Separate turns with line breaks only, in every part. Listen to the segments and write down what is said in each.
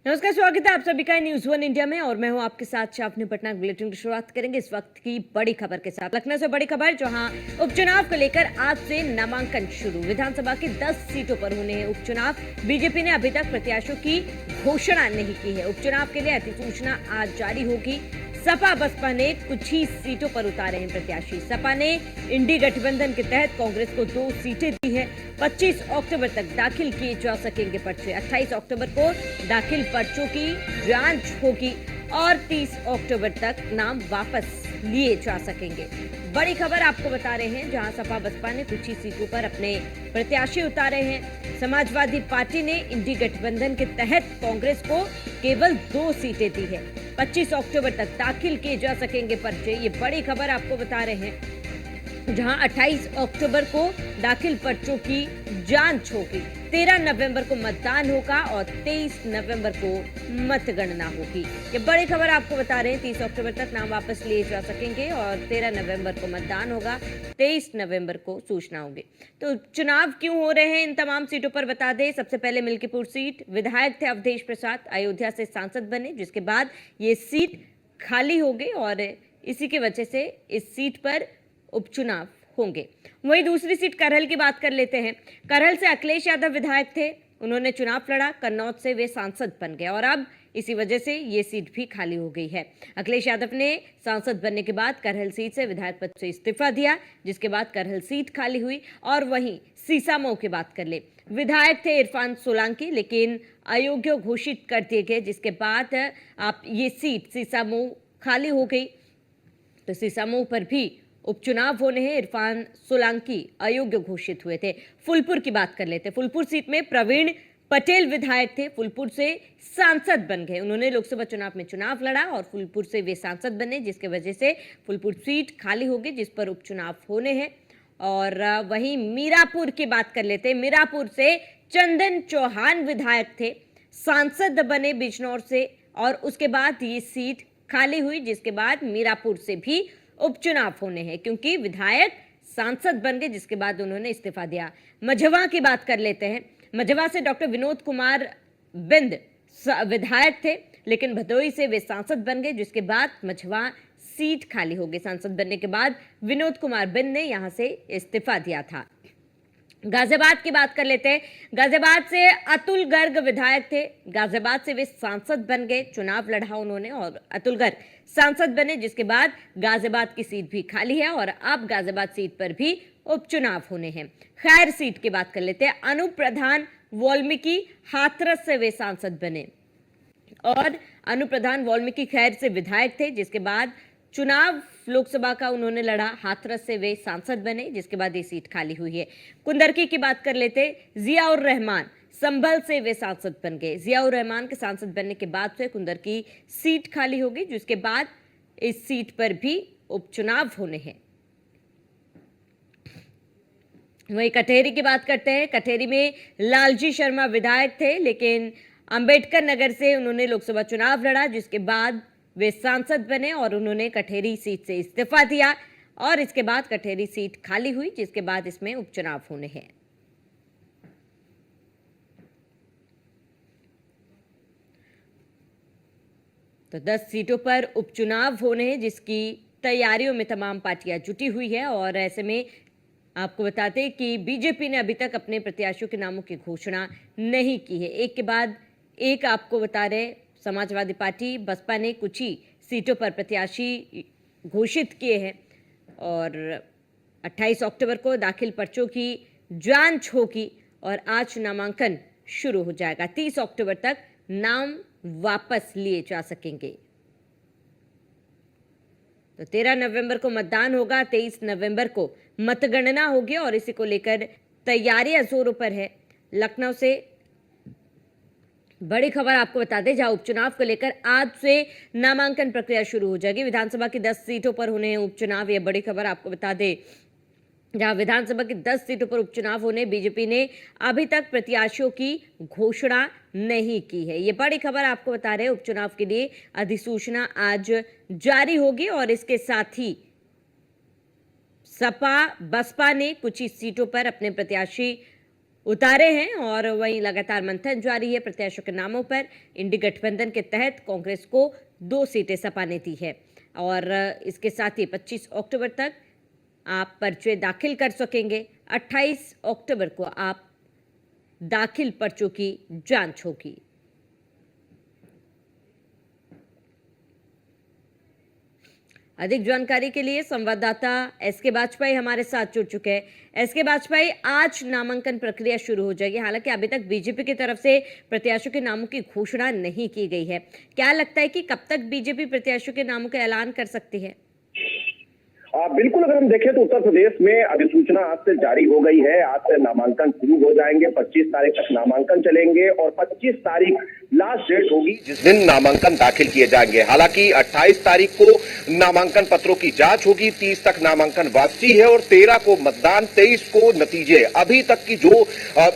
नमस्कार, स्वागत है आप सभी का न्यूज वन इंडिया में और मैं हूं आपके साथ शाफनी पटना। बुलेटिन की शुरुआत करेंगे इस वक्त की बड़ी खबर के साथ। लखनऊ से बड़ी खबर, जहां उपचुनाव को लेकर आज से नामांकन शुरू। विधानसभा की 10 सीटों पर होने हैं उपचुनाव। बीजेपी ने अभी तक प्रत्याशियों की घोषणा नहीं की है। उपचुनाव के लिए अधिसूचना आज जारी होगी। सपा बसपा ने कुछ ही सीटों पर उतारे हैं प्रत्याशी। सपा ने इंडी गठबंधन के तहत कांग्रेस को 2 सीटें दी है। 25 अक्टूबर तक दाखिल किए जा सकेंगे पर्चे। 28 अक्टूबर को दाखिल पर्चों की जांच होगी और 30 अक्टूबर तक नाम वापस लिए जा सकेंगे। बड़ी खबर आपको बता रहे हैं, जहां सपा बसपा ने कुछ ही सीटों पर अपने प्रत्याशी उतारे हैं। समाजवादी पार्टी ने इंडी गठबंधन के तहत कांग्रेस को केवल 2 सीटें दी है। 25 अक्टूबर तक दाखिल किए जा सकेंगे पर्चे। ये बड़ी खबर आपको बता रहे हैं, जहां 28 अक्टूबर को दाखिल पर्चों की जांच होगी। 13 नवंबर को मतदान होगा और 23 नवंबर को मतगणना होगी। ये बड़ी खबर आपको बता रहे हैं। 30 अक्टूबर तक नाम वापस लिए जा सकेंगे और 13 नवंबर को मतदान होगा, 23 नवंबर को सूचना होगी। तो चुनाव क्यों हो रहे हैं इन तमाम सीटों पर बता दें। सबसे पहले मिल्कीपुर सीट, विधायक थे अवधेश प्रसाद, अयोध्या से सांसद बने, जिसके बाद ये सीट खाली हो गई और इसी की वजह से इस सीट पर उपचुनाव होंगे। वहीं दूसरी सीट करहल की बात कर लेते हैं। करहल से अखिलेश यादव विधायक थे, उन्होंने चुनाव लड़ा। कन्नौज से वे सांसद बन गए और अब इसी वजह से ये सीट भी खाली हो गई है। अखिलेश यादव ने सांसद बनने के बाद करहल सीट से विधायक पद से इस्तीफा दिया, जिसके बाद करहल सीट खाली हुई। और वहीं सीसामऊ की बात कर ले, विधायक थे इरफान सोलंकी, लेकिन अयोग्य घोषित कर दिए गए, जिसके बाद आप ये सीट सीसामऊ खाली हो गई। तो सीसामऊ पर भी उपचुनाव होने हैं। इरफान सोलंकी अयोग्य घोषित हुए थे। फूलपुर की बात कर लेते हैं। फूलपुर सीट में प्रवीण पटेल विधायक थे, फूलपुर से सांसद बन गए। उन्होंने लोकसभा चुनाव में चुनाव लड़ा और फूलपुर से वे सांसद बने, जिसके वजह से फूलपुर सीट खाली होगी, जिस पर उपचुनाव होने हैं। और वहीं मीरापुर की बात कर लेते हैं। मीरापुर से चंदन चौहान विधायक थे, सांसद बने बिजनौर से और उसके बाद ये सीट खाली हुई, जिसके बाद मीरापुर से भी उपचुनाव होने हैं, क्योंकि विधायक सांसद बन गए, जिसके बाद उन्होंने इस्तीफा दिया। मझवा की बात कर लेते हैं। मझवा से डॉक्टर विनोद कुमार बिंद विधायक थे, लेकिन भदोही से वे सांसद बन गए, जिसके बाद मझवा सीट खाली हो गई। सांसद बनने के बाद विनोद कुमार बिंद ने यहां से इस्तीफा दिया था। गाजियाबाद की बात कर लेते हैं। गाजियाबाद से अतुल गर्ग विधायक थे, गाजियाबाद से वे सांसद बन गए, चुनाव लड़ा उन्होंने और अतुल गर्ग सांसद बने, जिसके बाद गाजियाबाद की सीट भी खाली है और अब गाजियाबाद सीट पर भी उपचुनाव होने हैं। खैर सीट की बात कर लेते हैं। अनूप प्रधान वाल्मीकि हाथरस से वे सांसद बने और अनूप प्रधान वाल्मीकि खैर से विधायक थे, जिसके बाद चुनाव लोकसभा का उन्होंने लड़ा। हाथरस से वे सांसद बने, जिसके बाद ये सीट खाली हुई है। कुंदरकी की बात कर लेते। जियाउर रहमान संभल से वे सांसद बन गए। जियाउर रहमान के सांसद बनने के बाद से कुंदरकी सीट खाली होगी, जिसके बाद इस सीट पर भी उपचुनाव होने हैं। वहीं कटेरी की बात करते हैं। कटेरी में लालजी शर्मा विधायक थे, लेकिन अंबेडकर नगर से उन्होंने लोकसभा चुनाव लड़ा, जिसके बाद वे सांसद बने और उन्होंने कटेरी सीट से इस्तीफा दिया और इसके बाद कटेरी सीट खाली हुई, जिसके बाद इसमें उपचुनाव होने हैं। तो 10 सीटों पर उपचुनाव होने हैं, जिसकी तैयारियों में तमाम पार्टियां जुटी हुई है। और ऐसे में आपको बताते हैं कि बीजेपी ने अभी तक अपने प्रत्याशियों के नामों की घोषणा नहीं की है। एक के बाद एक आपको बता रहे, समाजवादी पार्टी बसपा ने कुछ ही सीटों पर प्रत्याशी घोषित किए हैं और 28 अक्टूबर को दाखिल पर्चों की जांच होगी और आज नामांकन शुरू हो जाएगा। 30 अक्टूबर तक नाम वापस लिए जा सकेंगे। तो 13 नवंबर को मतदान होगा, 23 नवंबर को मतगणना होगी और इसी को लेकर तैयारियां जोरों पर है। लखनऊ से बड़ी खबर आपको बता दें, जहां उपचुनाव को लेकर आज से नामांकन प्रक्रिया शुरू हो जाएगी। विधानसभा की 10 सीटों पर होने हैं उपचुनाव। यह बड़ी खबर आपको बता दें, जहां विधानसभा की 10 सीटों पर उपचुनाव होने, बीजेपी ने अभी तक प्रत्याशियों की घोषणा नहीं की है। ये बड़ी खबर आपको बता रहे हैं। उपचुनाव के लिए अधिसूचना आज जारी होगी और इसके साथ ही सपा बसपा ने कुछ ही सीटों पर अपने प्रत्याशी उतारे हैं और वहीं लगातार मंथन जारी है प्रत्याशियों के नामों पर। इंडी गठबंधन के तहत कांग्रेस को 2 सीटें सपा ने दी है और इसके साथ ही 25 अक्टूबर तक आप पर्चे दाखिल कर सकेंगे। 28 अक्टूबर को आप दाखिल पर्चों की जांच होगी। अधिक जानकारी के लिए संवाददाता एसके बाजपेयी हमारे साथ जुड़ चुके हैं। एसके बाजपेयी, आज नामांकन प्रक्रिया शुरू हो जाएगी। हालांकि अभी तक बीजेपी की तरफ से प्रत्याशियों के नामों की घोषणा नहीं की गई है। क्या लगता है कि कब तक बीजेपी प्रत्याशियों के नामों का ऐलान कर सकती है?
बिल्कुल, अगर हम देखें तो उत्तर प्रदेश में अधिसूचना आज से जारी हो गई है। आज से नामांकन शुरू हो जाएंगे। 25 तारीख तक नामांकन चलेंगे और 25 तारीख लास्ट डेट होगी जिस दिन नामांकन दाखिल किए जाएंगे। हालांकि 28 तारीख को नामांकन पत्रों की जांच होगी, 30 तक नामांकन वापसी है और 13 को मतदान, 23 को नतीजे। अभी तक की जो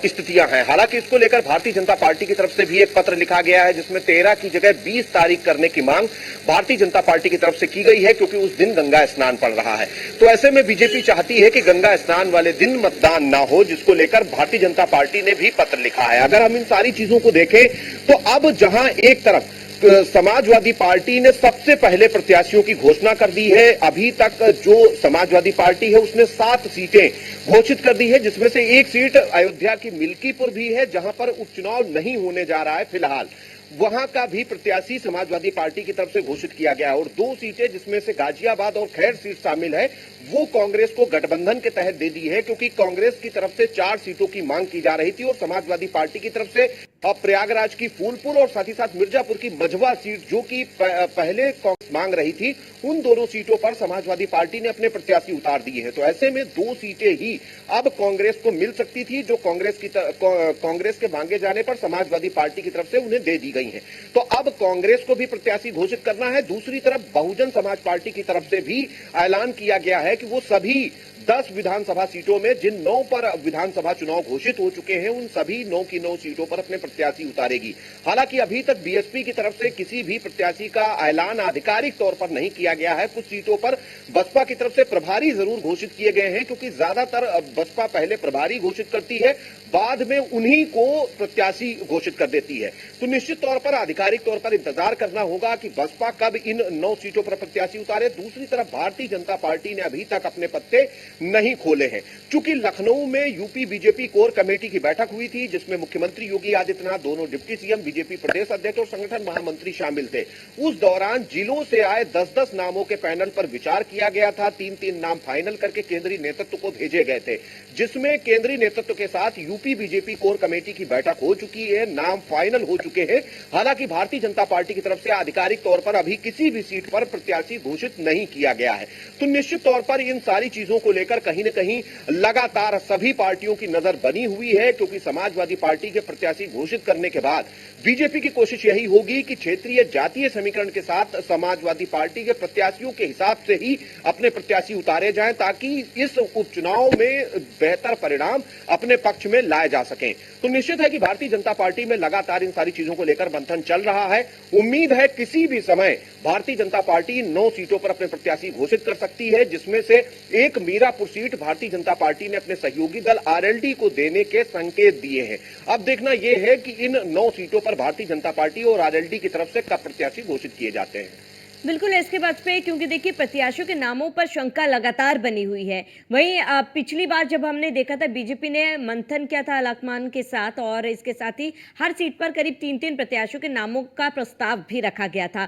स्थितियां हैं, हालांकि इसको लेकर भारतीय जनता पार्टी की तरफ से भी एक पत्र लिखा गया है जिसमें 13 की जगह 20 तारीख करने की मांग भारतीय जनता पार्टी की तरफ से की गई है, क्योंकि उस दिन गंगा स्नान पड़ रहा है। तो ऐसे में बीजेपी चाहती है कि गंगा स्नान वाले दिन मतदान ना हो, जिसको लेकर भारतीय जनता पार्टी ने भी पत्र लिखा है। अगर हम इन सारी चीजों को देखें तो अब जहां एक तरफ समाजवादी पार्टी ने सबसे पहले प्रत्याशियों की घोषणा कर दी है। अभी तक जो समाजवादी पार्टी है उसने 7 सीटें घोषित कर दी है, जिसमें से एक सीट अयोध्या की मिल्कीपुर भी है, जहां पर उपचुनाव नहीं होने जा रहा है फिलहाल। वहां का भी प्रत्याशी समाजवादी पार्टी की तरफ से घोषित किया गया और 2 सीटें जिसमें से गाजियाबाद और खैर सीट शामिल है, वो कांग्रेस को गठबंधन के तहत दे दी है, क्योंकि कांग्रेस की तरफ से 4 सीटों की मांग की जा रही थी और समाजवादी पार्टी की तरफ से प्रयागराज की फूलपुर और साथ ही साथ मिर्जापुर की मझवा सीट, जो कि पहले कांग्रेस मांग रही थी, उन दोनों सीटों पर समाजवादी पार्टी ने अपने प्रत्याशी उतार दिए हैं। तो ऐसे में 2 सीटें ही अब कांग्रेस को मिल सकती थी, जो कांग्रेस के मांगे जाने पर समाजवादी पार्टी की तरफ से उन्हें दे दी गई हैं। तो अब कांग्रेस को भी प्रत्याशी घोषित करना है। दूसरी तरफ बहुजन समाज पार्टी की तरफ से भी ऐलान किया गया है कि वो सभी 10 विधानसभा सीटों में जिन 9 पर विधानसभा चुनाव घोषित हो चुके हैं, उन सभी 9 की 9 सीटों पर अपने प्रत्याशी उतारेगी। हालांकि अभी तक बीएसपी की तरफ से किसी भी प्रत्याशी का ऐलान आधिकारिक तौर पर नहीं किया गया है। कुछ सीटों पर बसपा की तरफ से प्रभारी जरूर घोषित किए गए हैं, क्योंकि ज्यादातर बसपा पहले प्रभारी घोषित करती है, बाद में उन्हीं को प्रत्याशी घोषित कर देती है। तो निश्चित तौर पर आधिकारिक तौर पर इंतजार करना होगा कि बसपा कब इन 9 सीटों पर प्रत्याशी उतारे। दूसरी तरफ भारतीय जनता पार्टी ने अभी तक अपने पत्ते नहीं खोले हैं। चूंकि लखनऊ में यूपी बीजेपी कोर कमेटी की बैठक हुई थी, जिसमें मुख्यमंत्री योगी आदित्यनाथ, दोनों डिप्टी सीएम, बीजेपी प्रदेश अध्यक्ष और संगठन महामंत्री शामिल थे। उस दौरान जिलों से आए 10-10 नामों के पैनल पर विचार किया गया था। 3-3 नाम फाइनल करके केंद्रीय नेतृत्व को भेजे गए थे, जिसमें केंद्रीय नेतृत्व के साथ यूपी बीजेपी कोर कमेटी की बैठक हो चुकी है, नाम फाइनल हो चुके हैं। हालांकि भारतीय जनता पार्टी की तरफ से आधिकारिक तौर पर अभी किसी भी सीट पर प्रत्याशी घोषित नहीं किया गया है। तो निश्चित तौर पर इन सारी चीजों को लेकर कहीं न कहीं लगातार सभी पार्टियों की नजर बनी हुई है, क्योंकि समाजवादी पार्टी के प्रत्याशी घोषित करने के बाद बीजेपी की कोशिश यही होगी कि क्षेत्रीय जातीय समीकरण के साथ समाजवादी पार्टी के प्रत्याशियों के हिसाब से ही अपने प्रत्याशी उतारे जाएं, ताकि इस उपचुनाव में बेहतर परिणाम अपने पक्ष में लाए जा सकें। तो निश्चित है कि भारतीय जनता पार्टी में लगातार इन सारी चीजों को लेकर मंथन चल रहा है। उम्मीद है किसी भी समय भारतीय जनता पार्टी 9 सीटों पर अपने प्रत्याशी घोषित कर सकती है, जिसमें से एक मीरापुर सीट भारतीय जनता पार्टी ने अपने सहयोगी दल आरएलडी को देने के संकेत दिए हैं। अब देखना यह है कि इन 9 सीटों पर भारतीय जनता पार्टी और आरएलडी की तरफ से कब प्रत्याशी घोषित किए जाते हैं।
बिल्कुल इसके बाद पे, क्योंकि देखिए प्रत्याशियों के नामों पर शंका लगातार बनी हुई है। वहीं पिछली बार जब हमने देखा था, बीजेपी ने मंथन किया था आलाकमान के साथ और इसके साथ ही हर सीट पर करीब 3-3 प्रत्याशियों के नामों का प्रस्ताव भी रखा गया था।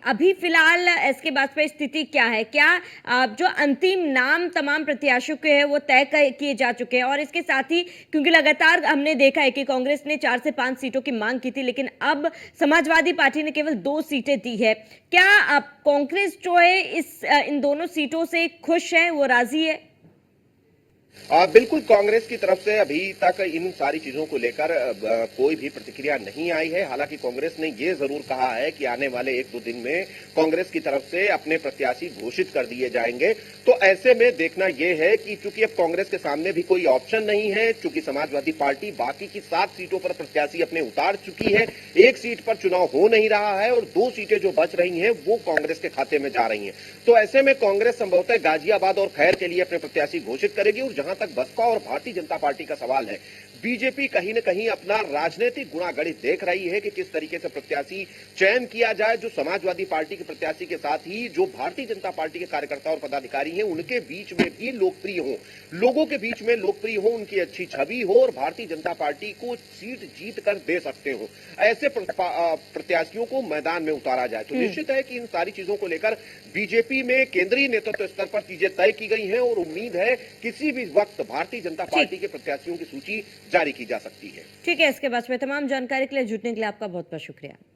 अभी फिलहाल इसके बाद पे स्थिति क्या है? क्या जो अंतिम नाम तमाम प्रत्याशियों के हैं वो तय किए जा चुके हैं? और इसके साथ ही क्योंकि लगातार हमने देखा है कि कांग्रेस ने 4 से 5 सीटों की मांग की थी, लेकिन अब समाजवादी पार्टी ने केवल 2 सीटें दी है। क्या अब कांग्रेस जो है इन दोनों सीटों से खुश है, वो राजी है?
बिल्कुल, कांग्रेस की तरफ से अभी तक इन सारी चीजों को लेकर कोई भी प्रतिक्रिया नहीं आई है। हालांकि कांग्रेस ने यह जरूर कहा है कि आने वाले 1-2 दिन में कांग्रेस की तरफ से अपने प्रत्याशी घोषित कर दिए जाएंगे। तो ऐसे में देखना यह है कि चूंकि अब कांग्रेस के सामने भी कोई ऑप्शन नहीं है, चूंकि समाजवादी पार्टी बाकी की 7 सीटों पर प्रत्याशी अपने उतार चुकी है, 1 सीट पर चुनाव हो नहीं रहा है और 2 सीटें जो बच रही हैं वो कांग्रेस के खाते में जा रही हैं। तो ऐसे में कांग्रेस संभवतः गाजियाबाद और खैर के लिए अपने प्रत्याशी घोषित करेगी। और जहां तक बसपा और भारतीय जनता पार्टी का सवाल है,
बीजेपी कहीं न कहीं अपना राजनीतिक गुणागणित देख रही है कि किस तरीके से प्रत्याशी चयन किया जाए, जो समाजवादी पार्टी के प्रत्याशी के साथ ही जो भारतीय जनता पार्टी के कार्यकर्ता और पदाधिकारी हैं उनके बीच में भी लोकप्रिय हो, लोगों के बीच में लोकप्रिय हो, उनकी अच्छी छवि हो और भारतीय जनता पार्टी को सीट जीत कर दे सकते हो, ऐसे प्रत्याशियों को मैदान में उतारा जाए। तो निश्चित है कि इन सारी चीजों को लेकर बीजेपी में केंद्रीय नेतृत्व स्तर पर चीजें तय की गई हैं और उम्मीद है किसी भी वक्त भारतीय जनता पार्टी के प्रत्याशियों की सूची जारी की जा सकती है।
ठीक है, इसके बाद में तमाम जानकारी के लिए जुटने के लिए आपका बहुत बहुत शुक्रिया।